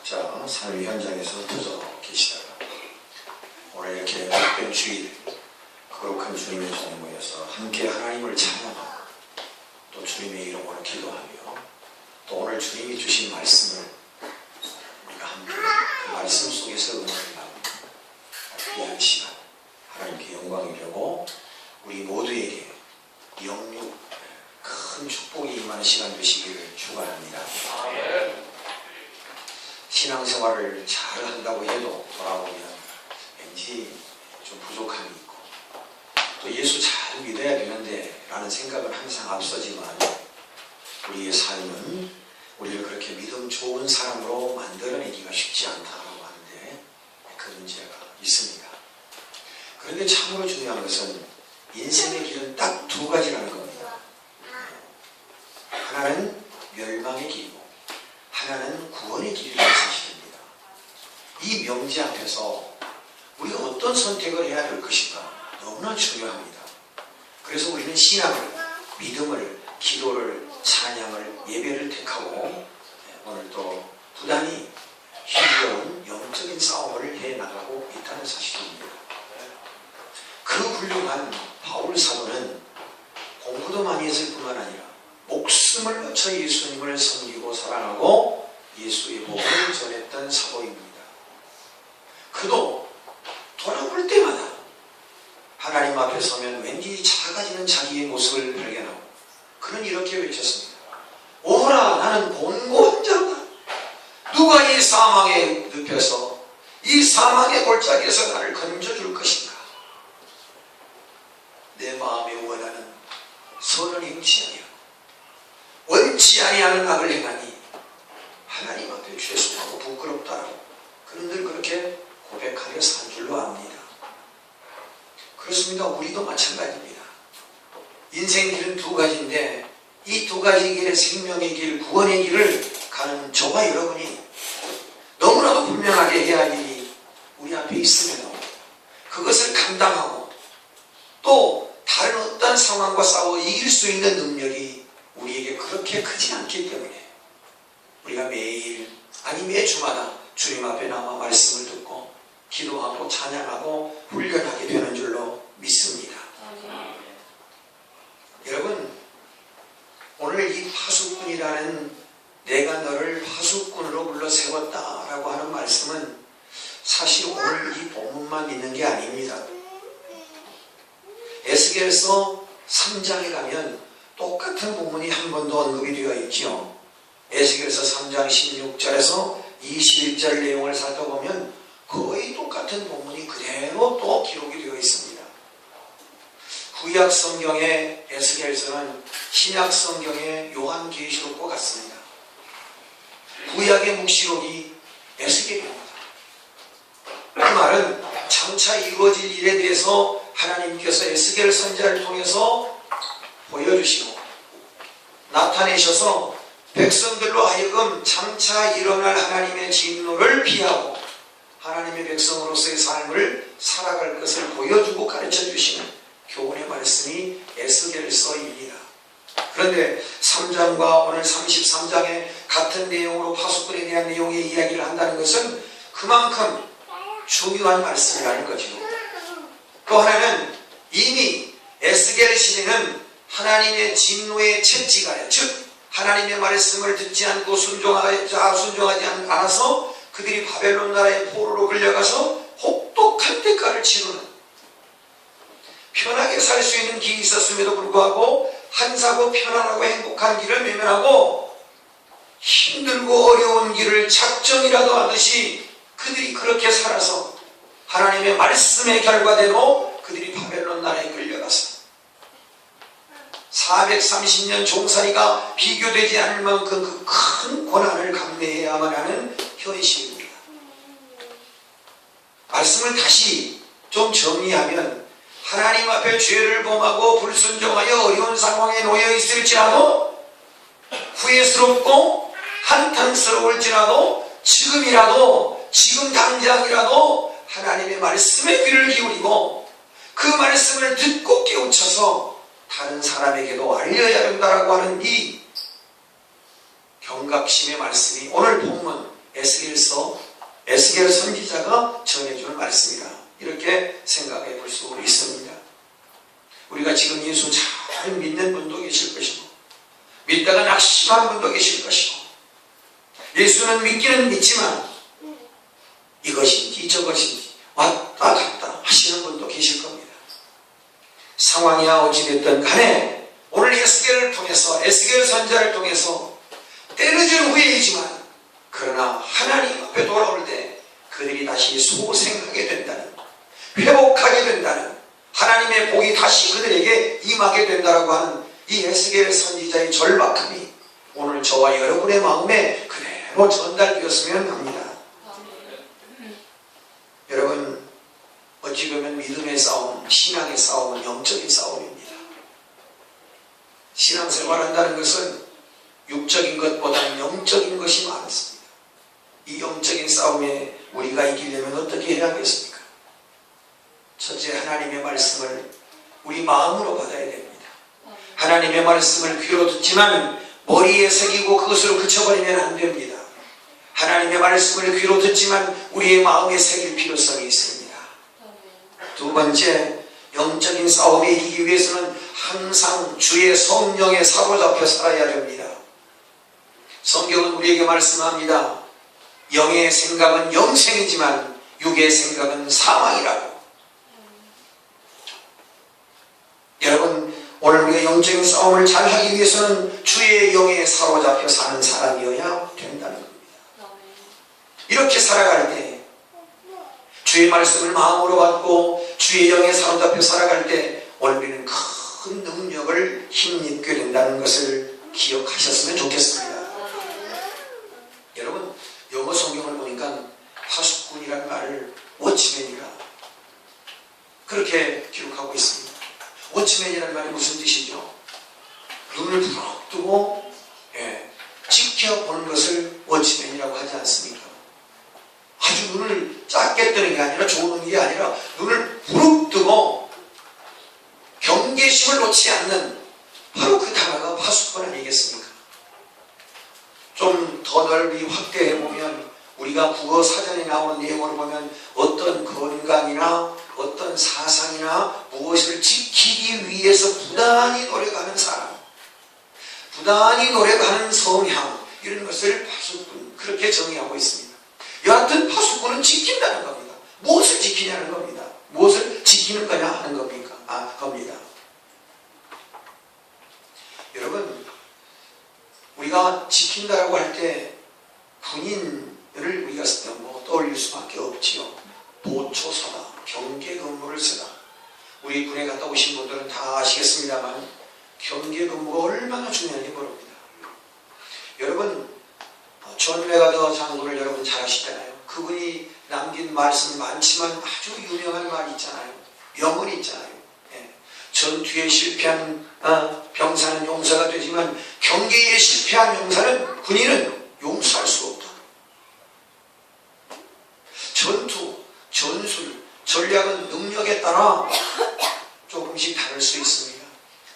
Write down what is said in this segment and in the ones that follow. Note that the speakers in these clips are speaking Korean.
각자 삶의 현장에서 흩어져 계시다가 오늘 이렇게 복된 주일 거룩한 주님의 전에 모여서 함께 하나님을 찬양하고 또 주님의 이름으로 기도하며 또 오늘 주님이 주신 말씀을 우리가 함께 그 말씀 속에서 응원을 나누는 귀한 시간, 하나님께 영광이려고 우리 모두에게 영육 큰 축복이 임하는 시간 되시기를 축원합니다. 신앙생활을 잘 한다고 해도 돌아보면 왠지 좀 부족함이 있고 또 예수 잘 믿어야 되는데 라는 생각은 항상 앞서지만 우리의 삶은 우리를 그렇게 믿음 좋은 사람으로 만들어내기가 쉽지 않다고 하는데 그 문제가 있습니다. 그런데 참으로 중요한 것은 인생의 길은 딱 두 가지라는 겁니다. 하나는 멸망의 길이고 하나는 구원의 길이라는 사실입니다. 이 명제 앞에서 우리가 어떤 선택을 해야 될 것인가 너무나 중요합니다. 그래서 우리는 신앙을, 믿음을, 기도를, 찬양을, 예배를 택하고 오늘 또 부단히 힘겨운 영적인 싸움을 해나가고 있다는 사실입니다. 그 훌륭한 바울 사도는 공부도 많이 했을 뿐만 아니라 목숨을 바쳐 예수님을 섬기고 사랑하고 예수의 복음을 전했던 사도입니다. 그도 돌아볼 때마다 하나님 앞에 서면 왠지 작아지는 자기의 모습을 발견하고 그는 이렇게 외쳤습니다. 오라, 나는 곤고한 자로다. 누가 이 사망의 늪에서 이 사망의 골짜기에서 나를 건져줄 것인가. 내 마음에 원하는 선을 행치 아니하고 원치 아니하는 악을 행하니 하나님 앞에 죄송하고 부끄럽다라고 그는 늘 그렇게 고백하며 산 줄로 압니다. 그렇습니다. 우리도 마찬가지입니다. 인생 길은 두 가지인데 이 두 가지 길의 생명의 길, 구원의 길을 가는 저와 여러분이 너무나도 분명하게 해야 할 일이 우리 앞에 있음에도 그것을 감당하고 또 다른 어떤 상황과 싸워 이길 수 있는 능력이 우리에게 그렇게 크지 않기 때문에 우리가 매일 아니 매 주마다 주님 앞에 나와 말씀을 듣고 기도하고 찬양하고 훈련하게 되는 줄로 믿습니다. 여러분, 오늘 이 파수꾼이라는 내가 너를 파수꾼으로 불러 세웠다라고 하는 말씀은 사실 오늘 이 본문만 있는 게 아닙니다. 에스겔서 3장에 가면 똑같은 본문이 한 번 더 언급이 되어 있죠. 에스겔서 3장 16절에서 21절 내용을 살펴보면 거의 똑같은 본문이 그대로 또 기록이 되어 있습니다. 구약 성경의 에스겔서는 신약 성경의 요한계시록과 같습니다. 구약의 묵시록이 에스겔입니다. 그 말은 장차 이루어질 일에 대해서 하나님께서 에스겔 선지자를 통해서 보여주시고 나타내셔서 백성들로 하여금 장차 일어날 하나님의 진노를 피하고 하나님의 백성으로서의 삶을 살아갈 것을 보여주고 가르쳐 주시는 교훈의 말씀이 에스겔서입니다. 그런데 3장과 오늘 33장의 같은 내용으로 파수꾼에 대한 내용의 이야기를 한다는 것은 그만큼 중요한 말씀이라는 거죠. 또 하나는 이미 에스겔 시대는 하나님의 진노의 채찍아래, 즉 하나님의 말씀을 듣지 않고 순종하지 않아서 그들이 바벨론 나라의 포로로 끌려가서 혹독한 대가를 치르는 편하게 살 수 있는 길이 있었음에도 불구하고 한사고 편안하고 행복한 길을 외면하고 힘들고 어려운 길을 작정이라도 하듯이 그들이 그렇게 살아서 하나님의 말씀의 결과대로 그들이 바벨론 나라에 끌려가서 430년 종살이가 비교되지 않을 만큼 그 큰 고난을 감내해야만 하는 현실입니다. 말씀을 다시 좀 정리하면 하나님 앞에 죄를 범하고 불순종하여 어려운 상황에 놓여 있을지라도 후회스럽고 한탄스러울지라도 지금이라도 지금 당장이라도 하나님의 말씀에 귀를 기울이고 그 말씀을 듣고 깨우쳐서 다른 사람에게도 알려야 된다라고 하는 이 경각심의 말씀이 오늘 본문 에스겔 선지자가 전해주는 말씀이다. 이렇게 생각해 볼 수 있습니다. 우리가 지금 예수 잘 믿는 분도 계실 것이고 믿다가 낙심한 분도 계실 것이고 예수는 믿기는 믿지만 이것인지 저것인지 왔다 갔다 하시는 분도 계실 겁니다. 상황이야 어찌됐든 간에 오늘 에스겔을 통해서 에스겔 선지자를 통해서 때려진 후에이지만 그러나 하나님 앞에 돌아올 때 그들이 다시 소생하게 된다는, 회복하게 된다는, 하나님의 복이 다시 그들에게 임하게 된다라고 하는 이 에스겔 선지자의 절박함이 오늘 저와 여러분의 마음에 그대로 전달되었으면 합니다. 여러분, 어찌 보면 믿음의 싸움, 신앙의 싸움은 영적인 싸움입니다. 신앙생활한다는 것은 육적인 것보다는 영적인 것이 많습니다. 이 영적인 싸움에 우리가 이기려면 어떻게 해야겠습니까? 첫째, 하나님의 말씀을 우리 마음으로 받아야 됩니다. 하나님의 말씀을 귀로 듣지만 머리에 새기고 그것으로 그쳐버리면 안 됩니다. 하나님의 말씀을 귀로 듣지만 우리의 마음에 새길 필요성이 있습니다. 두 번째, 영적인 싸움에 이기기 위해서는 항상 주의 성령에 사로잡혀 살아야 됩니다. 성경은 우리에게 말씀합니다. 영의 생각은 영생이지만 육의 생각은 사망이라고. 여러분, 오늘 우리가 영적인 싸움을 잘 하기 위해서는 주의 영에 사로잡혀 사는 사람이어야 된다는 겁니다. 이렇게 살아갈 때 주의 말씀을 마음으로 받고 주의 영에 사로잡혀 살아갈 때 우리는 큰 능력을 힘입게 된다는 것을 기억하셨으면 좋겠습니다. 여러분, 영어 성경을 보니까 파수꾼이라는 말을 워치맨이라 그렇게 기록하고 있습니다. 워치맨이라는 말이 무슨 뜻이죠? 눈을 부릅 뜨고 지켜보는 것을 워치맨이라고 하지 않습니까? 아주 눈을 작게 뜨는 게 아니라 좋은 게 아니라 눈을 부릅뜨고 경계심을 놓지 않는 바로 그 단어가 파수꾼 아니겠습니까? 좀 더 넓이 확대해보면 우리가 국어 사전에 나오는 내용을 보면 어떤 건강이나 어떤 사상이나 무엇을 지키기 위해서 부단히 노력하는 사람, 부단히 노력하는 성향, 이런 것을 파수꾼, 그렇게 정의하고 있습니다. 여하튼 파수꾼은 지킨다는 겁니다. 무엇을 지키냐는 겁니다. 무엇을 지키는 거냐 하는 겁니까? 겁니다. 여러분, 우리가 지킨다라고 할 때 군인을 우리가 떠올릴 수밖에 없지요. 보초서다, 경계근무를 쓰다. 우리 군에 갔다 오신 분들은 다 아시겠습니다만 경계근무가 얼마나 중요한지 모릅니다. 여러분, 존 메가더 장군을 여러분 잘 아시잖아요. 그분이 남긴 말씀 많지만 아주 유명한 말이 있잖아요. 명언이 있잖아요. 전투에 실패한 병사는 용사가 되지만 경계에 실패한 용사는 군인은 용서할 수 없다. 전투, 전술, 전략은 능력에 따라 조금씩 다를 수 있습니다.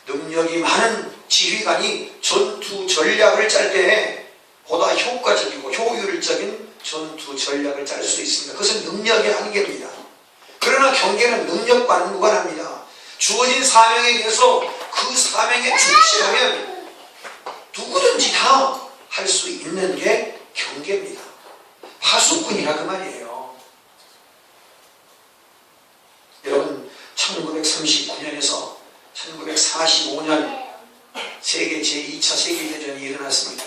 능력이 많은 지휘관이 전투 전략을 짤 때 보다 효과적이고 효율적인 전투 전략을 짤 수 있습니다. 그것은 능력의 한계입니다. 그러나 경계는 능력과는 무관합니다. 주어진 사명에 대해서 그 사명에 충실하면 누구든지 다 할 수 있는 게 경계입니다. 파수꾼이라 그 말이에요. 여러분, 1939년에서 1945년 세계 제2차 세계대전이 일어났습니다.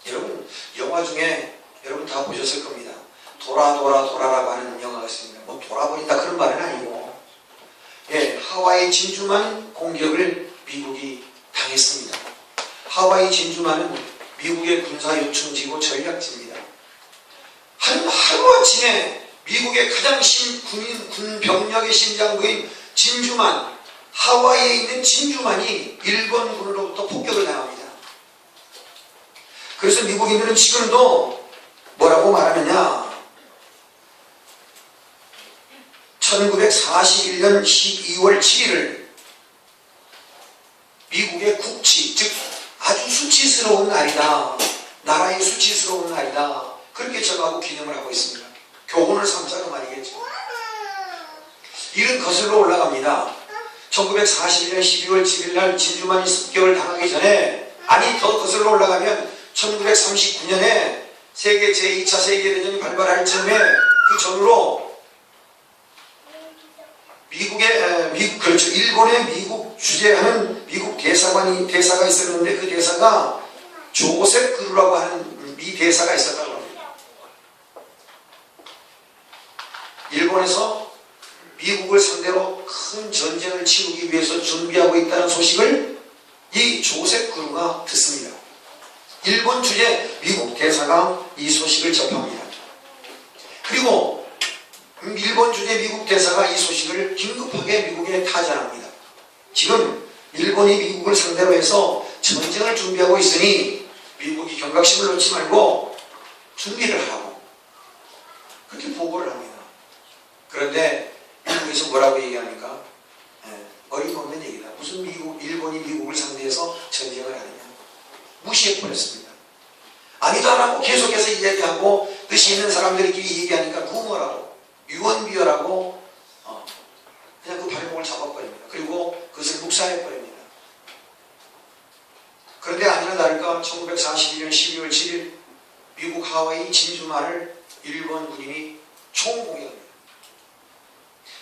여러분, 영화 중에 여러분 다 보셨을 겁니다. 돌아라고 하는 영화가 있습니다. 뭐 돌아버린다 그런 말은 아니고, 하와이 진주만 공격을 미국이 당했습니다. 하와이 진주만은 미국의 군사 요충지고 전략지입니다. 하루아침에 미국의 가장 군 병력의 심장부인 진주만, 하와이에 있는 진주만이 일본군으로부터 폭격을 당합니다. 그래서 미국인들은 지금도 뭐라고 말하느냐, 1941년 12월 7일을 미국의 국치, 즉 아주 수치스러운 날이다, 나라의 수치스러운 날이다. 그렇게 정하고 기념을 하고 있습니다. 교훈을 삼자고 말이겠죠. 일은 거슬러 올라갑니다. 1941년 12월 7일 날 진주만이 습격을 당하기 전에, 아니 더 거슬러 올라가면 1939년에 세계 제2차 세계대전이 발발할 즈음에 그 전으로 일본의 미국 주재하는 미국 대사가 있었는데 그 대사가 조셉 그루라고 하는 미 대사가 있었다고 합니다. 일본에서 미국을 상대로 큰 전쟁을 치르기 위해서 준비하고 있다는 소식을 이 조셉 그루가 듣습니다. 일본 주재 미국 대사가 이 소식을 접합니다. 그리고 일본 주재 미국 대사가 이 소식을 긴급하게 미국에 타전합니다. 지금 일본이 미국을 상대로 해서 전쟁을 준비하고 있으니 미국이 경각심을 놓지 말고 준비를 하라고 그렇게 보고를 합니다. 그런데 미국에서 뭐라고 얘기합니까? 어림없는 얘기다. 무슨 일본이 미국을 상대해서 전쟁을 하느냐. 무시해버렸습니다. 아니도 안 하고 계속해서 이야기하고 뜻이 있는 사람들끼리 얘기하니까 루머라고 유언비어라고 그냥 그 발목을 잡아버립니다. 그리고 그것을 묵살해버립니다. 그런데 아니나 다를까 1942년 12월 7일 미국 하와이 진주만을 일본 군인이 총공격합니다.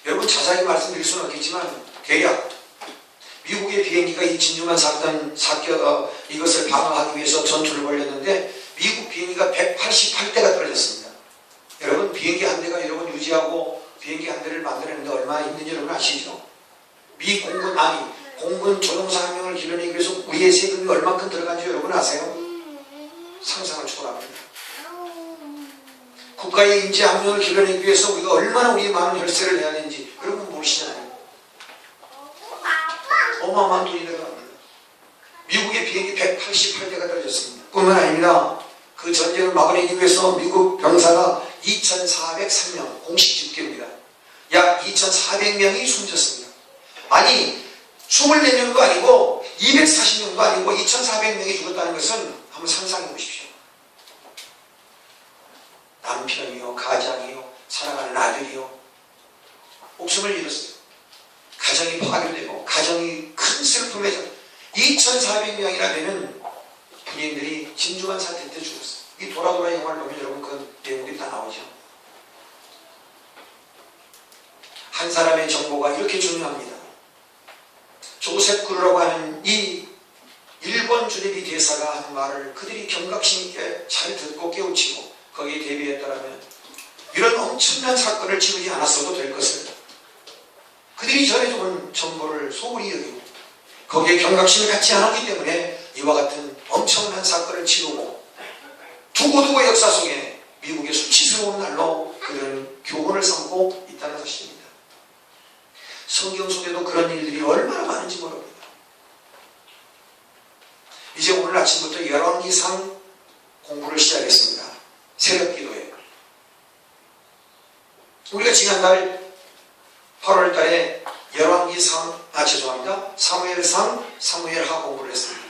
여러분 자세히 말씀드릴 수는 없겠지만 대략 미국의 비행기가 이 진주만 사건 이것을 방어하기 위해서 전투를 벌였는데 미국 비행기가 188대가 떨어졌습니다. 여러분 비행기 한 대가 여러분 유지하고 비행기 한 대를 만들어내는데 얼마나 힘든지 여러분 아시죠? 미 공군 조종사 한 명을 기르기 위해서 우리의 세금이 얼마큼 들어간지 여러분 아세요? 상상을 초월합니다. 국가의 인재 한 명을 기르기 위해서 우리가 얼마나 우리의 많은 혈세를 내야 되는지 여러분 모르시나요? 어마어마한 돈이 들어갑니다. 미국의 비행기 188대가 떨어졌습니다. 뿐만 아닙니다. 그 전쟁을 막아내기 위해서 미국 병사가 2,403명 공식 집계입니다. 약 2,400명이 숨졌습니다. 아니 24명도 아니고 240명도 아니고 2,400명이 죽었다는 것은 한번 상상해 보십시오. 남편이요, 가장이요, 사랑하는 아들이요 목숨을 잃었어요. 가정이 파괴되고 가정이 큰 슬픔에 2,400명이나 되는 군인들이 진주만 사태 때 죽었어요. 이 도라도라 영화를 보면 여러분 그 내용들이 다 나오죠. 한 사람의 정보가 이렇게 중요합니다. 조셉 그루라고 하는 이 일본 주재비 대사가 한 말을 그들이 경각심 있게 잘 듣고 깨우치고 거기에 대비했더라면 이런 엄청난 사건을 치르지 않았어도 될 것을 그들이 전해준 정보를 소홀히 여기고 거기에 경각심을 갖지 않았기 때문에 이와 같은 엄청난 사건을 치르고 두고두고 역사 속에 미국의 수치스러운 날로 그들은 교훈을 삼고 있다는 것입니다. 성경 속에도 그런 일들이 얼마나 많은지 모릅니다. 이제 오늘 아침부터 열왕기상 공부를 시작했습니다. 새벽 기도에 우리가 지난달 8월 달에 사무엘상, 사무엘하 공부를 했습니다.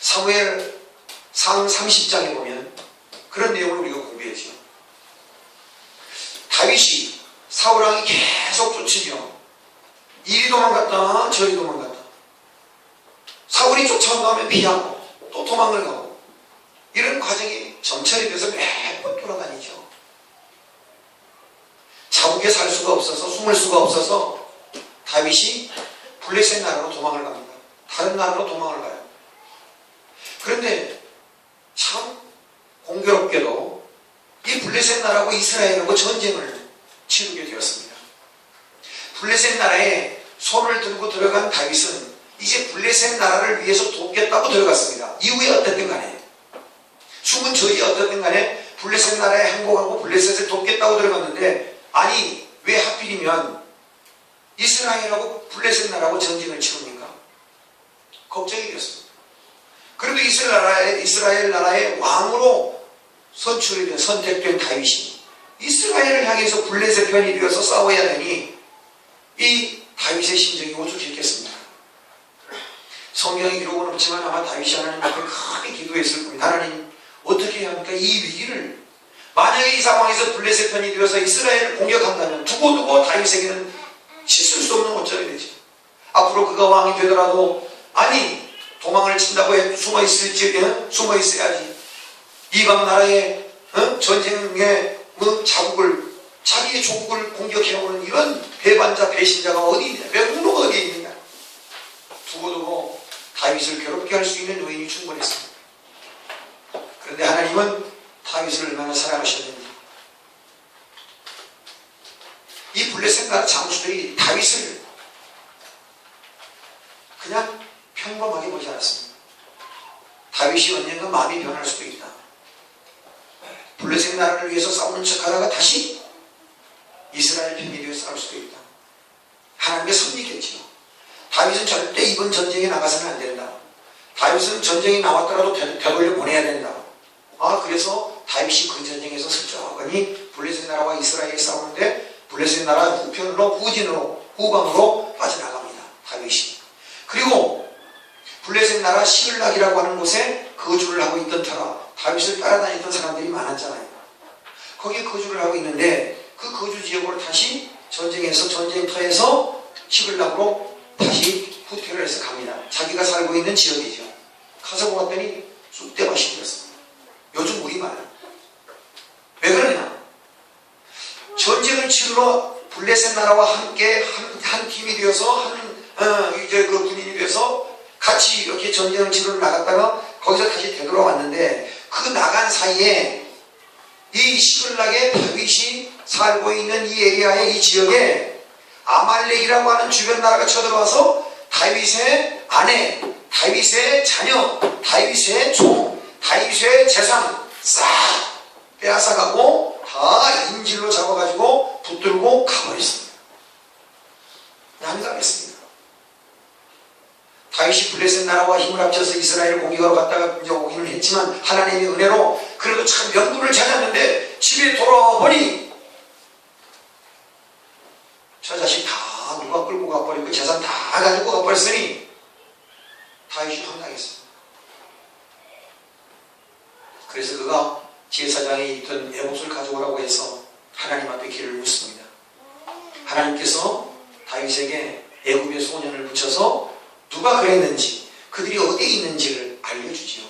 사무엘상 30장에 보면 그런 내용을 우리가 공부했죠. 다윗이 사울왕이 계속 쫓으며 이리 도망갔다 저리 도망갔다. 사울이 쫓아온다면 피하고 또 도망을 가고 이런 과정이 점철이 돼서 몇 번 돌아다니죠. 자국에 살 수가 없어서 숨을 수가 없어서 다윗이 블레셋 나라로 도망을 갑니다. 다른 나라로 도망을 가요. 그런데 참 공교롭게도 이 블레셋 나라하고 이스라엘하고 전쟁을 치르게 되었습니다. 블레셋 나라에 손을 들고 들어간 다윗은 이제 블레셋 나라를 위해서 돕겠다고 들어갔습니다. 이후에 어떻든 간에 숨은 저희 어떻든 간에 블레셋 나라에 항복하고 블레셋을 돕겠다고 들어갔는데 아니 왜 하필이면 이스라엘하고 블레셋 나라하고 전쟁을 치릅니까? 걱정이 됐습니다. 그래도 이스라엘 나라의 왕으로 선택된 다윗이 이스라엘을 향해서 블레셋 편이 되어서 싸워야 하니 이 다윗의 심정이 오죽했겠습니까? 성경에 기록은 없지만 아마 다윗이 하나님 앞에 크게 기도했을 겁니다. 하나님 어떻게 해야 합니까? 이 위기를, 만약에 이 상황에서 블레셋 편이 되어서 이스라엘을 공격한다면 두고두고 다윗에게는 씻을 수 없는 어쩌게 되죠. 앞으로 그가 왕이 되더라도 아니 도망을 친다고 해 숨어 있어야지. 이방 나라의 전쟁의 자국을, 자기의 조국을 공격해오는 이런 배반자 배신자가 어디 있냐, 외국노가 어디에 있느냐. 두고두고 다윗을 괴롭게 할 수 있는 요인이 충분했습니다. 그런데 하나님은 다윗을 얼마나 사랑하셨는지, 이 블레셋 나라 장수들이 다윗을 그냥 평범하게 보지 않았습니다. 다윗이 언젠가 마음이 변할 수도 있다. 블레셋 나라를 위해서 싸우는 척하다가 다시 이스라엘 편이 되어 싸울 수도 있다. 하나님의 섭리겠지요. 다윗은 절대 이번 전쟁에 나가서는 안 된다. 다윗은 전쟁에 나왔더라도 되돌려 보내야 된다. 그래서 다윗이 그 전쟁에서 슬쩍하니 블레셋 나라와 이스라엘이 싸우는데 블레셋 나라 후편으로, 후진으로, 후방으로 빠져나갑니다. 다윗이. 그리고 블레셋 나라 시글락이라고 하는 곳에 거주를 하고 있던 터라 다윗을 따라다니던 사람들이 많았잖아요. 거기에 거주를 하고 있는데 그 거주 지역으로 다시 전쟁에서, 전쟁터에서 시글락으로 다시 후퇴를 해서 갑니다. 자기가 살고 있는 지역이죠. 가서 보았더니 쑥대밭이 되었습니다. 요즘 물이 많아요. 왜 그러냐? 전쟁을 치르러 블레셋 나라와 함께 한 팀이 되어서 그 군인이 되어서 같이 이렇게 전쟁을 치르러 나갔다가 거기서 다시 되돌아왔는데 그 나간 사이에 이 시글락에 다윗이 살고 있는 이 에리아의 이 지역에 아말렉이라고 하는 주변 나라가 쳐들어와서 다윗의 아내, 다윗의 자녀, 다윗의 종, 다윗의 재산 싹 빼앗아가고 다 인질로 잡아가지고 붙들고 가버렸습니다. 난감했습니다. 다윗이 블레셋 나라와 힘을 합쳐서 이스라엘을 공격하러 갔다가 이제 오기는 했지만 하나님의 은혜로 그래도 참 명분을 찾았는데 집에 돌아와 보니 저 자식 다 누가 끌고 가버리고 재산 다 가지고 가버렸으니 다윗이 황당했습니다. 그래서 그가 제사장에 있던 에봇을 가져오라고 해서 하나님 앞에 길을 묻습니다. 하나님께서 다윗에게 애굽의 소년을 붙여서 누가 그랬는지, 그들이 어디에 있는지를 알려주지요.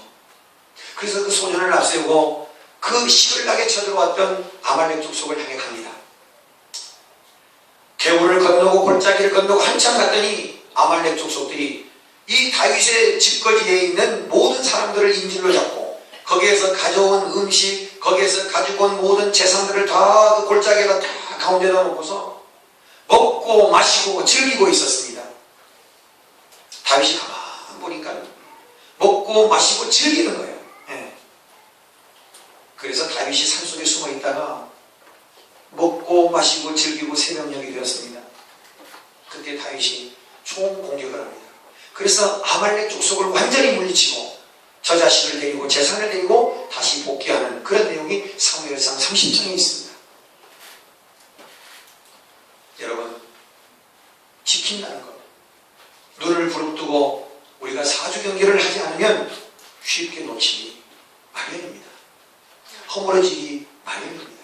그래서 그 소년을 앞세우고 그 시글락에 쳐들어왔던 아말렉 족속을 향해 갑니다. 개울을 건너고 골짜기를 건너고 한참 갔더니 아말렉 족속들이 이 다윗의 집거지에 있는 모든 사람들을 인질로 잡고 거기에서 가져온 음식, 거기에서 가지고 온 모든 재산들을 다 그 골짜기에다 다 가운데다 놓고서 먹고 마시고 즐기고 있었습니다. 다윗이 가만 보니까 먹고 마시고 즐기는 거예요. 그래서 다윗이 산속에 숨어 있다가 먹고 마시고 즐기고 새벽녘이 되었습니다. 그때 다윗이 총공격을 합니다. 그래서 아말렉 족속을 완전히 물리치고 저 자식을 데리고 재산을 데리고 다시 복귀하는 그런 내용이 사무엘상 30장에 있습니다. 여러분, 지킨다는 것, 눈을 부릅뜨고 우리가 사주 경계를 하지 않으면 쉽게 놓치기 마련입니다. 허물어지기 마련입니다.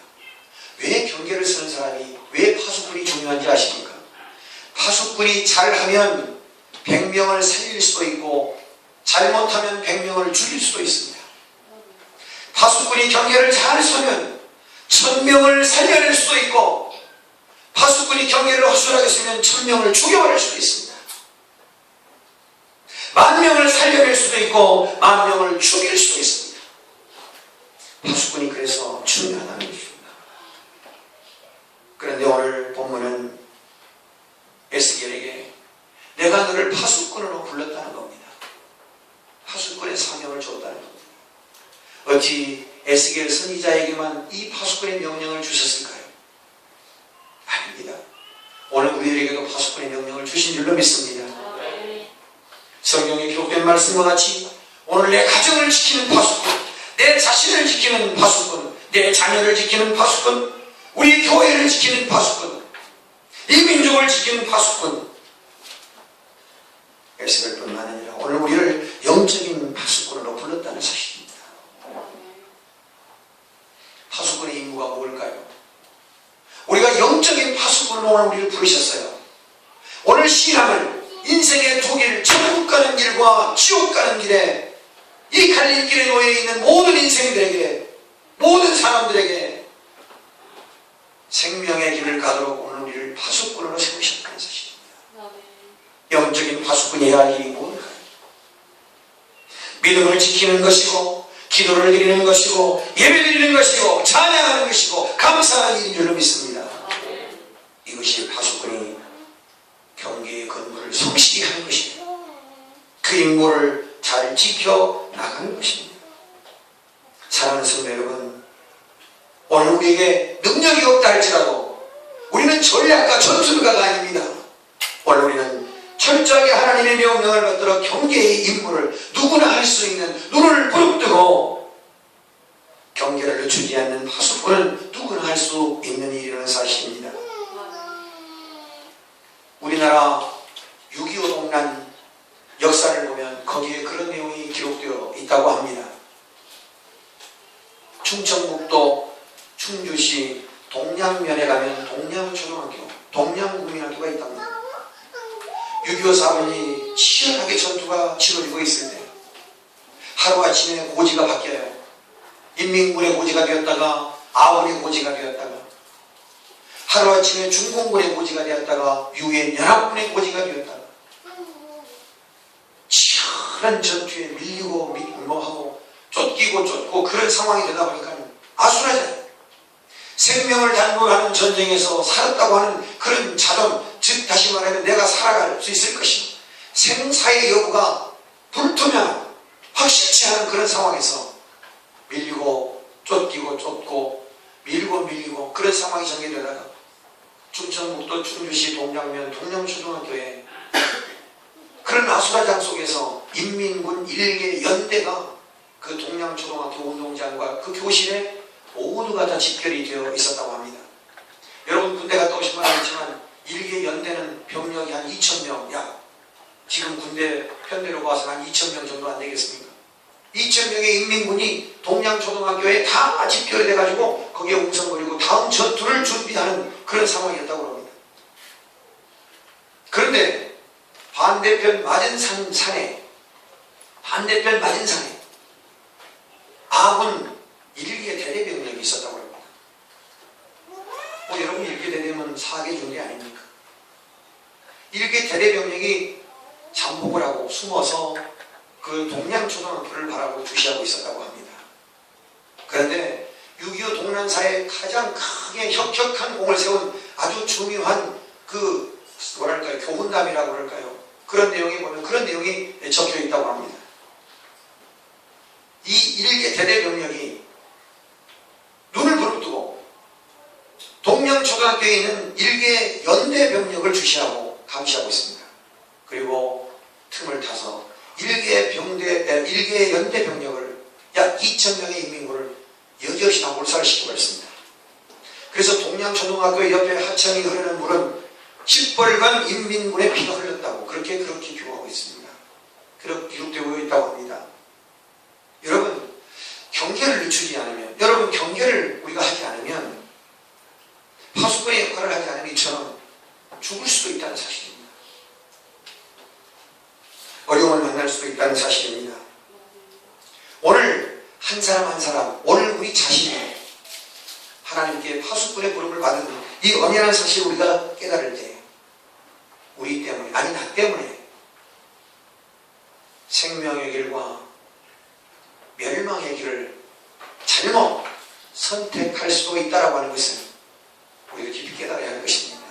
왜 경계를 쓰는 사람이, 왜 파수꾼이 중요한지 아십니까? 파수꾼이 잘하면 100명을 살릴 수도 있고 잘못하면 100명을 죽일 수도 있습니다. 파수꾼이 경계를 잘 서면 1000명을 살려낼 수도 있고 파수꾼이 경계를 허술하게 쓰면 1000명을 죽여버릴 수도 있습니다. 10,000명을 살려낼 수도 있고 10,000명을 죽일 수도 있습니다. 파수꾼이 그래서 중요하다는 것입니다. 그런데 오늘 본문은 에스겔에게 내가 너를 파수꾼으로 불렀다는 겁니다. 파수꾼의 사명을 줬다는 겁니다. 어찌 에스겔 선지자에게만 이 파수꾼의 명령을 주셨을까요? 아닙니다. 오늘 우리에게도 파수꾼의 명령을 주신 줄로 믿습니다. 성경에 기록된 말씀과 같이 오늘 내 가정을 지키는 파수꾼, 내 자신을 지키는 파수꾼, 내 자녀를 지키는 파수꾼, 우리 교회를 지키는 파수꾼, 이 민족을 지키는 파수꾼, 에스겔 뿐만 아니라 오늘 우리를 영적인 파수꾼으로 불렀다는 사실입니다. 파수꾼의 임무가 뭘까요? 우리가 영적인 파수꾼으로 오늘 우리를 부르셨어요. 오늘 신앙을 인생의 두 길, 천국 가는 길과 지옥 가는 길에 이 갈림길에 놓여 있는 모든 인생들에게, 모든 사람들에게 생명의 길을 가도록 오늘 우리를 파수꾼으로 세우셨다는 사실입니다. 영적인 파수꾼이어야 할 일이 뭘까요? 믿음을 지키는 것이고, 기도를 드리는 것이고, 예배 드리는 것이고, 찬양하는 것이고, 감사하는 일인 줄로 믿습니다. 이것이 파수꾼이 경계의 건물을 성실히 하는 것입니다. 그 임무를 잘 지켜 나가는 것입니다. 사랑하는 성도 여러분, 오늘 우리에게 능력이 없다 할지라도 우리는 전략가, 전술가가 아닙니다. 오늘 우리는 철저하게 하나님의 명령을 받들어 경계의 임무를 누구나 할 수 있는, 눈을 부릅뜨고 경계를 늦추지 않는 파수꾼은 누구나 할 수 있는 일이라는 사실입니다. 우리나라 6.25 동란 역사를 보면 거기에 그런 내용이 기록되어 있다고 합니다. 충청북도 충주시 동양면에 가면 동양초등학교, 동양국민학교가 있답니다. 6.25 사건이 치열하게 전투가 치러지고 있을 때 하루아침에 고지가 바뀌어요. 인민군의 고지가 되었다가 아군의 고지가 되었다가, 하루아침에 중공군의 고지가 되었다가 유엔 연합군의 고지가 되었다가, 치열한 전투에 밀리고 하고 쫓기고 쫓고 그런 상황이 되다 보니까 아수라장이에요. 생명을 단무하는 전쟁에서 살았다고 하는 그런 자존, 즉 다시 말하면 내가 살아갈 수 있을 것이고 생사의 여부가 불투명한, 확실치 않은 그런 상황에서 밀리고 쫓기고 쫓고 밀고 밀리고 그런 상황이 전개되다가 충청북도 충주시 동양면 동양초등학교에 그런 아수라장 속에서 인민군 일개 연대가 그 동양초등학교 운동장과 그 교실에 모두가 다 집결이 되어 있었다고 합니다. 여러분 군대 갔다 오신 건 알겠지만 일개 연대는 병력이 한 2,000명, 약 지금 군대 편대로 봐서는 한 2,000명 정도 안 되겠습니까? 2,000명의 인민군이 동양초등학교에 다 집결이 돼가지고 거기에 웅성거리고 다음 전투를 준비하는 그런 상황이었다고 합니다. 그런데 반대편 맞은산에 아군 일개 대대병력이 있었다고 합니다. 여러분 일개 대대면 사계 중대 아닙니까? 일개 대대병력이 잠복을 하고 숨어서 그 동양초등학교를 바라보고 주시하고 있었다고 합니다. 그런데 6.25 동란사에 가장 크게 혁혁한 공을 세운 아주 중요한 그 뭐랄까요, 교훈담이라고 그럴까요? 그런 내용에 보면 그런 내용이 적혀 있다고 합니다. 이 일개 대대병력이 눈을 부릅뜨고 동양초등학교에 있는 일개 연대병력을 주시하고 감시하고 있습니다. 그리고 틈을 타서 일개 연대병력을 약 2,000명의 인민군을 여지없이 다 몰살시키고 있습니다. 그래서 동양초등학교 옆에 하천이 흐르는 물은 시뻘건 인민군의 피가 흘렀다고 그렇게 기록하고 있습니다. 그렇게 기록되고 있다고 합니다. 여러분 경계를 늦추지 않으면, 여러분 경계를 우리가 하지 않으면, 파수꾼의 역할을 하지 않으면 이처럼 죽을 수도 있다는 사실입니다. 어려움을 만날 수도 있다는 사실입니다. 오늘 한 사람 한 사람, 오늘 우리 자신이 하나님께 파수꾼의 부름을 받은 이 엄연한 사실을 우리가 깨달을 때 우리 때문에, 아니 나 때문에 생명의 길과 멸망의 길을 잘못 선택할 수도 있다라고 하는 것은 우리가 깊이 깨달아야 할 것입니다.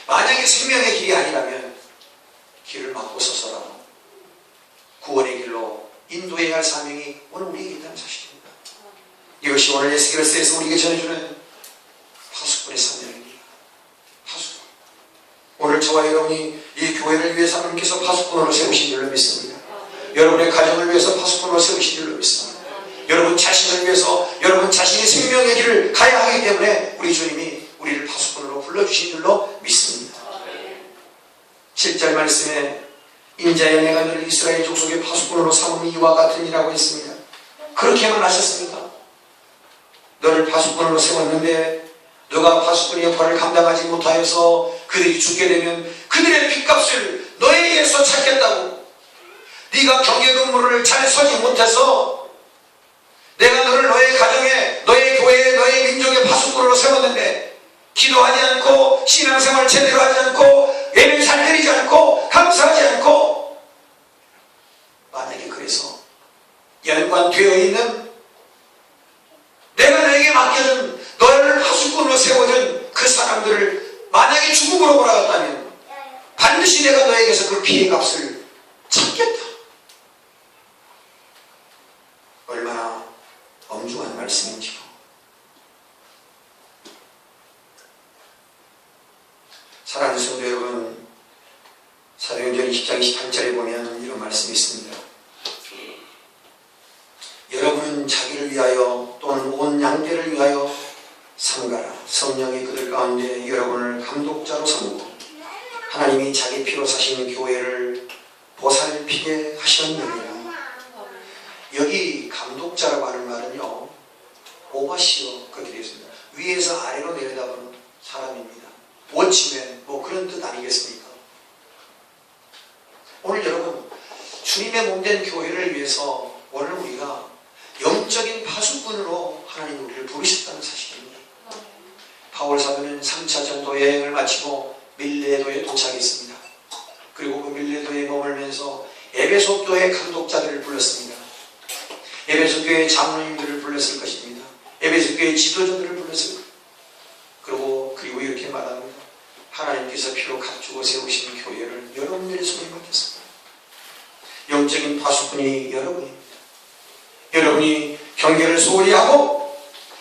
만약에 생명의 길이 아니라면 길을 막고 서서라도 구원의 길로 인도해야 할 사명이 오늘 우리에게 있다는 사실입니다. 이것이 오늘 에스겔서에서 우리에게 전해주는 파수꾼의 사명입니다. 파수꾼. 오늘 저와 여러분이 이 교회를 위해서 하나님께서 파수꾼으로 세우신 줄로 믿습니다. 여러분의 가정을 위해서 파수꾼으로 세우신 줄로 믿습니다. 여러분 자신을 위해서 여러분 자신이 생명의 길을 가야 하기 때문에 우리 주님이 우리를 파수꾼으로 불러주신 줄로 믿습니다. 7절 말씀에 인자야 내가 너를 이스라엘 족속의 파수꾼으로 삼은 이와 같으니라고 했습니다. 그렇게만 하셨습니까? 너를 파수꾼으로 세웠는데 너가 파수꾼의 역할을 감당하지 못하여서 그들이 죽게 되면 그들의 핏값을 너에게서 찾겠다고, 네가 경계 근무를 잘 서지 못해서 내가 너를 너의 가정에, 너의 교회에, 너의 민족의 파수꾼으로 세웠는데 기도하지 않고 신앙생활 제대로 하지 않고 예배 잘 드리지 않고 감사하지 않고, 만약에 그래서 연관되어 있는 내가 너에게 맡겨준 너를 파수꾼으로 세워준 그 사람들을 만약에 죽음으로 몰아갔다면 반드시 내가 너에게서 그 피해값을 찾겠다. 얼마나 엄중한 말씀인지요. 사랑하는 성도 여러분, 사도행전 20장 28절에 보면 이런 말씀이 있습니다. 여러분은 자기를 위하여 또는 온 양떼를 위하여 삼가라. 성령이 그들 가운데 여러분을 감독자로 삼고 하나님이 자기 피로 사신 교회를 보살피게 하셨느니라. 여기 감독자라고 하는 말은요, 오바시어 그렇게 되어 있습니다. 위에서 아래로 내려다보는 사람입니다. 워치맨 뭐 그런 뜻 아니겠습니까? 오늘 여러분, 주님의 몸된 교회를 위해서 오늘 우리가 영적인 파수꾼으로 하나님 우리를 부르셨다는 사실입니다. 바울 사도는 3차 전도 여행을 마치고 밀레도에 도착했습니다. 그리고 그 밀레도에 머물면서 에베소 교회 감독자들을 불렀습니다. 에베소 교회 장로님들을 불렀을 것입니다. 에베소 교회 지도자들을 불렀을 것입니다. 그리고 이렇게 말합니다. 하나님께서 피로 갖추고 세우신 교회를 여러분들의 손에 맡겼습니다. 영적인 파수꾼이 여러분입니다. 여러분이 경계를 소홀히 하고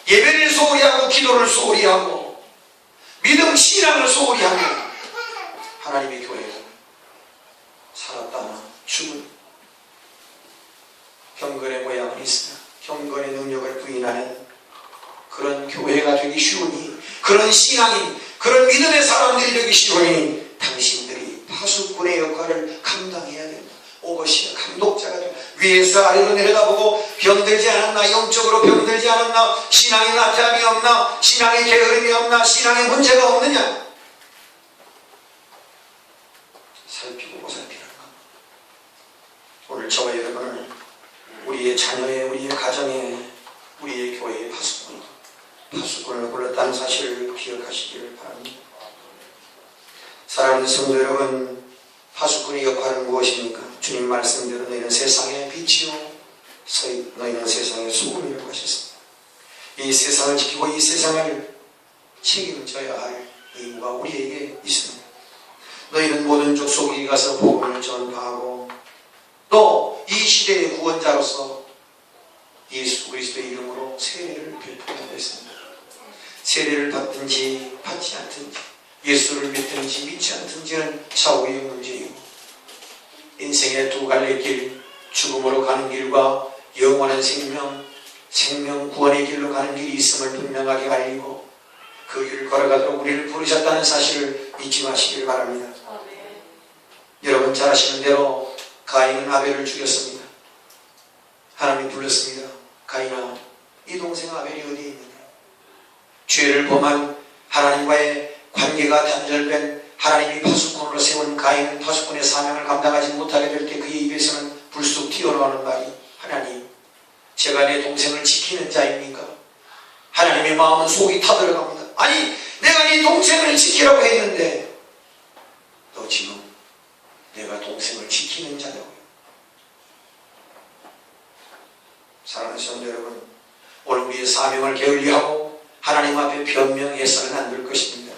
예배를 소홀히 하고 기도를 소홀히 하고 믿음 신앙을 소홀히 하면 하나님의 교회가 살았다나 죽은 경건의 모양은 있으나 경건의 능력을 부인하는 그런 교회가 되기 쉬우니, 그런 신앙인, 그런 믿음의 사람들이 되기 쉬우니 당신들이 파수꾼의 역할을 감당해야 된다. 오버시어 감독자가 된다. 위에서 아래로 내려다보고 병들지 않았나, 영적으로 병들지 않았나, 신앙의 나태함이 없나, 신앙의 게으름이 없나, 신앙의 문제가 없느냐 살피고 보살피는 것. 오늘 저와 여러분을 우리의 자녀의, 우리의 가정의, 우리의 교회의 파수꾼을 불렀다는 사실을 기억하시기를 바랍니다. 사랑하는 성도 여러분, 파수꾼의 역할은 무엇입니까? 주님 말씀대로 너희는 세상의 빛이요 너희는 세상의 소금이라고 하셨습니다. 이 세상을 지키고 이 세상을 책임져야 할 의무가 우리에게 있습니다. 너희는 모든 족속에 가서 복음을 전파하고 또 이 시대의 구원자로서 예수 그리스도의 이름으로 세례를 배포하고 있습니다. 세례를 받든지 받지 않든지, 예수를 믿든지 믿지 않든지는 차후의 문제이고, 인생의 두 갈래 길, 죽음으로 가는 길과 영원한 생명 구원의 길로 가는 길이 있음을 분명하게 알리고 그 길을 걸어가도록 우리를 부르셨다는 사실을 잊지 마시길 바랍니다. 여러분 잘 아시는 대로 가인은 아벨을 죽였습니다. 하나님이 불렀습니다. 가인아, 이 동생 아벨이 어디에 있느냐? 죄를 범한 하나님과의 관계가 단절된 하나님이 파수꾼으로 세운 가인은 파수꾼의 사명을 감당하지 못하게 될 때 그의 입에서는 불쑥 튀어나오는 말이, 하나님, 제가 내 동생을 지키는 자입니까? 하나님의 마음은 속이 타들어갑니다. 아니, 내가 네 동생을 지키라고 했는데 너 지금 내가 동생을 지키는 자냐고요. 사랑하는 성도 여러분, 오늘 우리의 사명을 게을리하고 하나님 앞에 변명해서는 안 될 것입니다.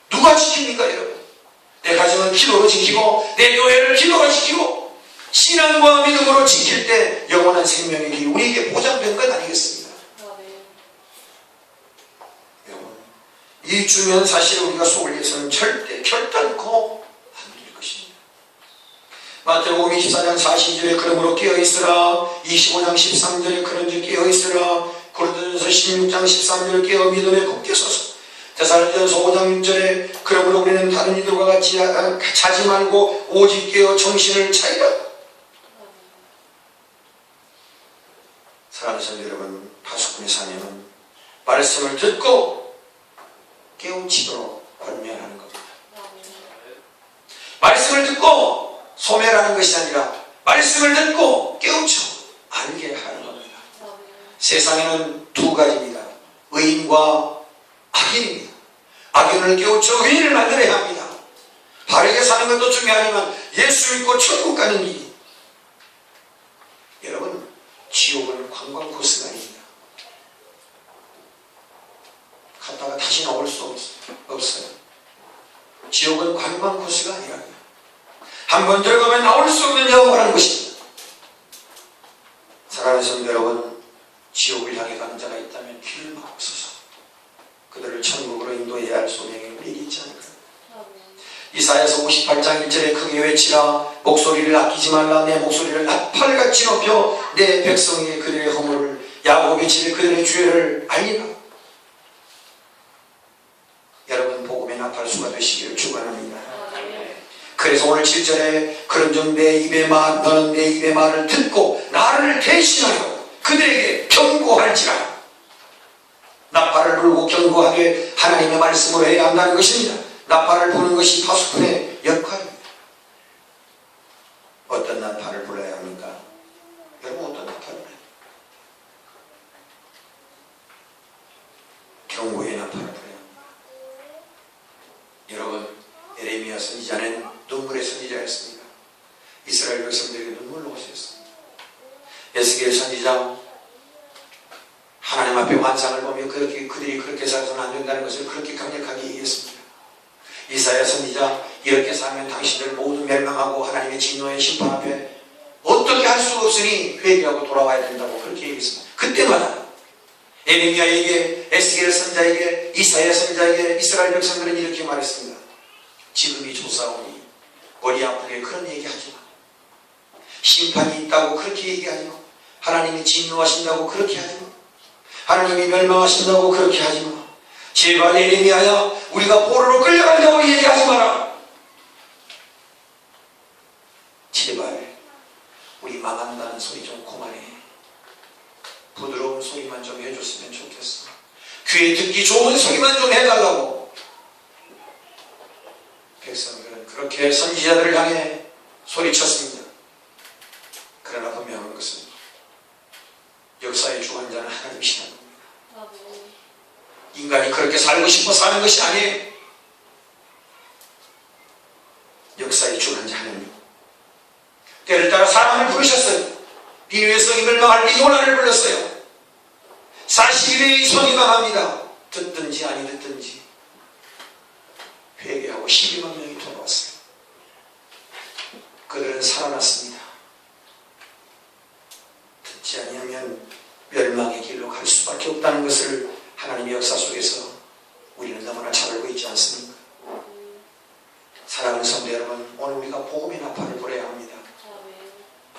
누가 지킵니까 여러분? 내 가정은 기도로 지키고 내 교회를 기도로 지키고 신앙과 믿음으로 지킬 때 영원한 생명의 길 우리에게 보장된 것 아니겠습니까? 여러분, 이 중요한 사실을 우리가 소홀히해서는 절대 결단코 안 될 것입니다. 마태복음 24장 40절에 그러므로 깨어있으라, 25장 13절에 그런즉 깨어있으라, 고린도전서 16장 13절 깨어 믿음에 굳게 서서, 데살로니가전서 5장 6절에 그러므로 우리는 다른 이들과 같이 자지 말고 오직 깨어 정신을 차리라. 사랑하는 성도 여러분, 파수꾼의 사명은 말씀을 듣고 깨우치도록 권면하는 겁니다. 말씀을 듣고 소멸하는 것이 아니라 말씀을 듣고 깨우쳐 알게 하는 겁니다. 세상에는 두 가지입니다. 의인과 악인입니다. 악인을 깨우쳐 의인을 만들어야 합니다. 바르게 사는 것도 중요하지만 예수 믿고 천국 가는 길. 여러분, 지옥은 관광 코스가 아닙니다. 갔다가 다시 나올 수 없어요. 지옥은 관광 코스가 아니라 한번 들어가면 나올 수 없는 영원한 것입니다. 사랑하는 성도 여러분, 지옥을 향해 가는 자가 있다면 귀를 막으소서. 그들을 천국으로 인도해야 할 소명이 우리에게 있지 않을까요? 이사야서 58장 1절에 크게 외치라. 목소리를 아끼지 말라. 내 목소리를 나팔같이 높여 내 백성에게 그들의 허물을 야곱의 집에 그들의 죄를 알리라. 여러분, 복음의 나팔수가 되시기를 축원합니다. 그래서 오늘 7절에 그런즉 내 입의 말, 너는 내 입의 말을 듣고 나를 대신하여 그들에게 경고할지라. 나팔을 불고 경고하되 하나님의 말씀으로 해야 한다는 것입니다. 나팔을 부는 것이 파수꾼의 역할입니다. 어떤 나팔을 불러야 합니까? 여러분, 어떤 나팔을 불러야 합니까? 경고의 나팔을 불러야 합니다. 여러분, 예레미야 선지자는 눈물의 선지자였습니다. 이스라엘 백성들에게 눈물로 호소했습니다. 에스겔 선지자, 하나님 앞에 환상을 보며 그들이 그렇게 살아서는 안 된다는 것을 그렇게 강력하게 얘기했습니다. 이사야 선지자, 이렇게 살면 당신들 모두 멸망하고 하나님의 진노의 심판 앞에 어떻게 할 수 없으니 회개하고 돌아와야 된다고 그렇게 얘기했습니다. 그때마다 예레미야에게, 에스겔 선지자에게, 이사야 선지자에게 이스라엘 백성들은 이렇게 말했습니다. 지금이 조사오니 머리 아프게 그런 얘기하지 마. 심판이 있다고 그렇게 얘기하지 마. 하나님이 진노하신다고 그렇게 하지 마. 하나님이 멸망하신다고 그렇게 하지 마. 제발 예레미야야, 우리가 포로로 끌려간다고 얘기하지 마라. 제발 우리 망한다는 소리 좀 그만해. 부드러운 소리만 좀 해줬으면 좋겠어. 귀에 듣기 좋은 소리만 좀 해달라고. 백성들은 그렇게 선지자들을 향해 소리쳤습니다. 그러나 분명한 것은 역사의 주관자는 하나님이시라는 겁니다. 인간이 그렇게 살고 싶어 사는 것이 아니에요. 역사의 주관자 하나님. 때를 따라 사람을 부르셨어요. 니느웨 성이 멸망할 때 요나를 불렀어요. 40일의 손이 망합니다. 듣든지 아니 듣든지 회개하고 12만 명이 돌아왔어요. 그들은 살아났습니다. 듣지 아니하면 멸망의 길로 갈 수밖에 없다는 것을 하나님의 역사 속에서 우리는 너무나 잘 알고 있지 않습니까? 사랑하는 성도 여러분, 오늘 우리가 복음의 나팔을 불어야 합니다.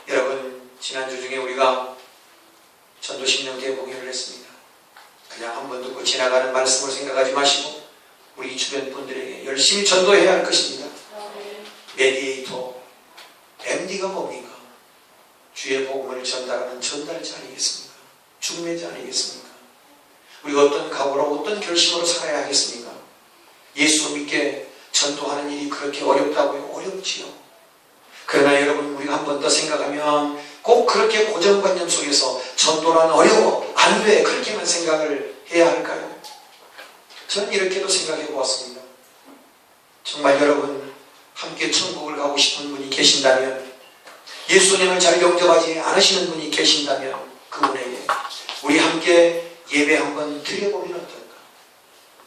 여러분, 지난주 중에 우리가 전도신령계 공연을 했습니다. 그냥 한번 듣고 지나가는 말씀을 생각하지 마시고 우리 주변 분들에게 열심히 전도해야 할 것입니다. 메디에이터, MD가 뭡니까? 주의 복음을 전달하는 전달자 아니겠습니까? 중매자 아니겠습니까? 우리가 어떤 각오로 어떤 결심으로 살아야 하겠습니까? 예수 믿게 전도하는 일이 그렇게 어렵다고요? 어렵지요. 그러나 여러분, 우리가 한 번 더 생각하면 꼭 그렇게 고정관념 속에서 전도란 어려워, 안 돼, 그렇게만 생각을 해야 할까요? 저는 이렇게도 생각해 보았습니다. 정말 여러분, 함께 천국을 가고 싶은 분이 계신다면, 예수님을 잘 영접하지 않으시는 분이 계신다면 그분에게 우리 함께 예배 한번 드려보면 어떨까?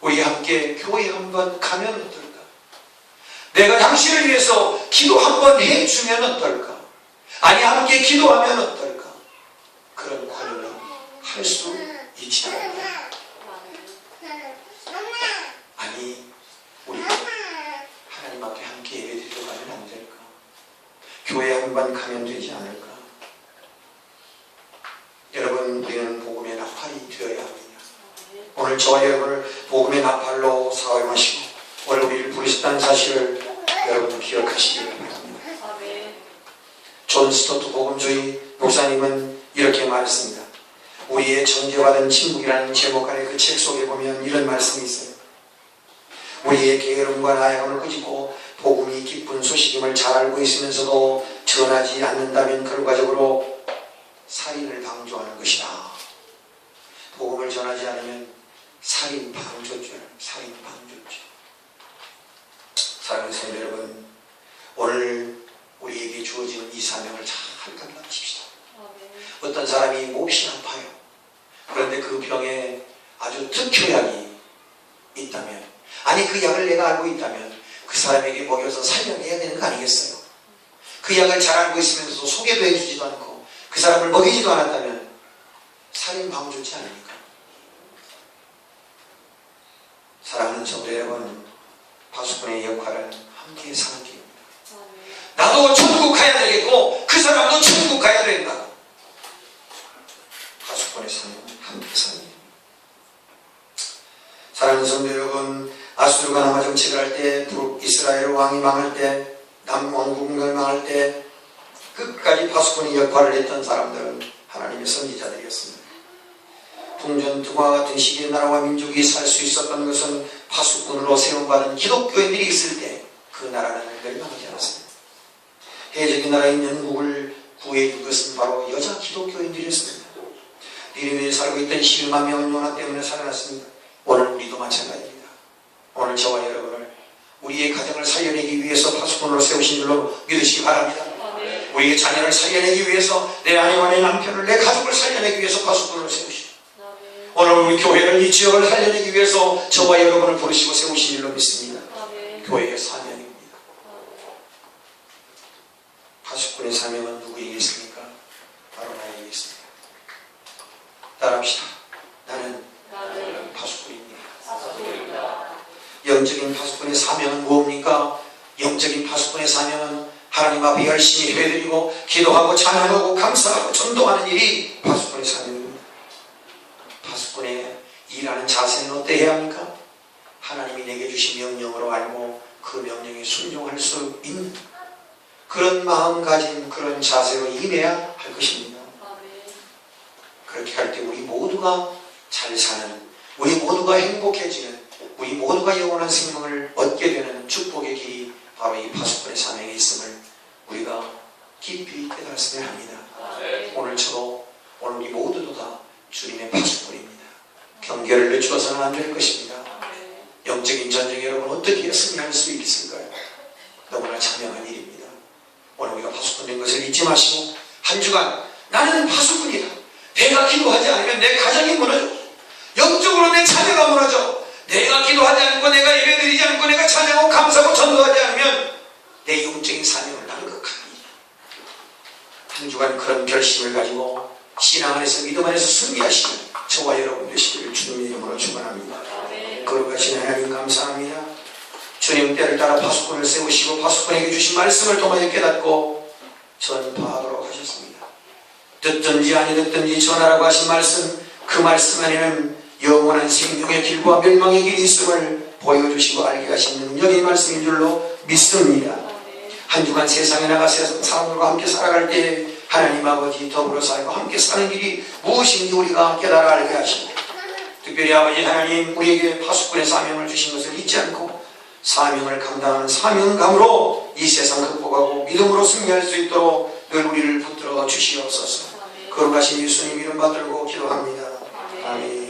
우리 함께 교회 한번 가면 어떨까? 내가 당신을 위해서 기도 한번 해주면 어떨까? 아니, 함께 기도하면 어떨까? 그런 권유를 할 수 있지 않을까? 아니, 우리 하나님 앞에 함께 예배 드리러 가면 안 될까? 교회 한번 가면 되지 않을까? 여러분, 우리는 복음의 나팔이 되어야 합니다. 오늘 오늘 저와 여러분을 복음의 나팔로 사용하시고 오늘 우리를 부르셨다는 사실을 여러분 기억하시기를 바랍니다. 존 스토트 복음주의 목사님은 이렇게 말했습니다. 우리의 전제받은 침묵이라는 제목 아래 그 책 속에 보면 이런 말씀이 있어요. 우리의 게으름과 나약함을 꾸짖고 복음이 기쁜 소식임을 잘 알고 있으면서도 전하지 않는다면 결과적으로 살인을 방조하는 것이다. 복음을 전하지 않으면 살인 방조죄, 살인 방조죄. 사랑하는 성도 여러분, 오늘 우리에게 주어진 이 사명을 잘 감당하십시다. 어떤 사람이 몹시 아파요. 그런데 그 병에 아주 특효약이 있다면, 아니 그 약을 내가 알고 있다면 그 사람에게 먹여서 살려내야 되는 거 아니겠어요? 그 약을 잘 알고 있으면서도 소개도 해주지도 않고 그 사람을 먹이지도 않았다면 살인 방조지 않습니까? 사랑하는 성도 여러분, 파수꾼의 역할은 함께 사는 길입니다. 나도 천국 가야 되겠고 그 사람도 천국 가야 된다. 파수꾼의 삶은 함께 사는 길입니다. 사랑하는 성도 여러분, 아수르가 남아 정책을 할 때, 이스라엘 왕이 망할 때, 남왕국이 망할 때 끝까지 파수꾼의 역할을 했던 사람들은 하나님의 선지자들이었습니다. 풍전등화 같은 시기의 나라와 민족이 살 수 있었던 것은 파수꾼으로 세움받은 기독교인들이 있을 때 그 나라는 멸망하지 않았습니다. 해적의 나라인 영국을 구해준 것은 바로 여자 기독교인들이었습니다. 니느웨에 살고 있던 11만 명은 요나 때문에 살아났습니다. 오늘 우리도 마찬가지입니다. 오늘 저와 여러분을 우리의 가정을 살려내기 위해서 파수꾼으로 세우신 줄로 믿으시기 바랍니다. 우리의 자녀를 살려내기 위해서 내 아내와 내 남편을, 내 가족을 살려내기 위해서 파수꾼으로 세우시고 오늘 우리 교회를, 이 지역을 살려내기 위해서 저와 여러분을 부르시고 세우신 줄로 믿습니다. 교회의 사명입니다. 파수꾼의 사명은 누구에게 있습니까? 바로 나에게 있습니다. 따라합시다. 나는 파수꾼입니다. 영적인 파수꾼의 사명은 무엇입니까? 영적인 파수꾼의 사명은 하나님 앞에 열심히 예배드리고 기도하고 찬양하고 감사하고 전도하는 일이 파수꾼의 사명입니다. 파수꾼의 일하는 자세는 어때야 합니까? 하나님이 내게 주신 명령으로 알고 그 명령에 순종할 수 있는 그런 마음가짐, 그런 자세로 임해야 할 것입니다. 그렇게 할 때 우리 모두가 잘 사는, 우리 모두가 행복해지는, 우리 모두가 영원한 생명을 얻게 되는 축복의 길이 바로 이 파수꾼의 사명에 있음을 우리가 깊이 깨달았으면 합니다. 오늘 저도, 오늘 우리 모두도 다 주님의 파수꾼입니다. 경계를 늦추어서는 안 될 것입니다. 영적인 전쟁 여러분 어떻게 승리할 수 있을까요? 너무나 자명한 일입니다. 오늘 우리가 파수꾼 된 것을 잊지 마시고 한 주간 나는 파수꾼이다. 내가 기도하지 않으면 내 가정이 무너져. 영적으로 내 자녀가 무너져. 내가 기도하지 않고 내가 예배드리지 않고 내가 찬양하고 감사하고 전도하지 않으면 내 영적인 사명을 낭극합니다. 한 주간 그런 결심을 가지고 신앙 안에서 믿음 안에서 승리하시는 저와 여러분 되시기를 주님의 이름으로 축원합니다. 거룩하신 하나님 감사합니다. 주님 때를 따라 파수꾼을 세우시고 파수꾼에게 주신 말씀을 통하여 깨닫고 전파하도록 하셨습니다. 듣든지 아니 듣든지 전하라고 하신 말씀, 그 말씀 안에는 영원한 생명의 길과 멸망의 길이 있음을 보여주시고 알게 하신 능력의 말씀인 줄로 믿습니다. 한 주간 세상에 나가서 사람들과 함께 살아갈 때 하나님 아버지 더불어 살고 함께 사는 길이 무엇인지 우리가 깨달아 알게 하시고, 특별히 아버지 하나님 우리에게 파수꾼의 사명을 주신 것을 잊지 않고 사명을 감당하는 사명감으로 이 세상 극복하고 믿음으로 승리할 수 있도록 늘 우리를 붙들어 주시옵소서. 거룩하신 예수님 이름 받들고 기도합니다. 아멘.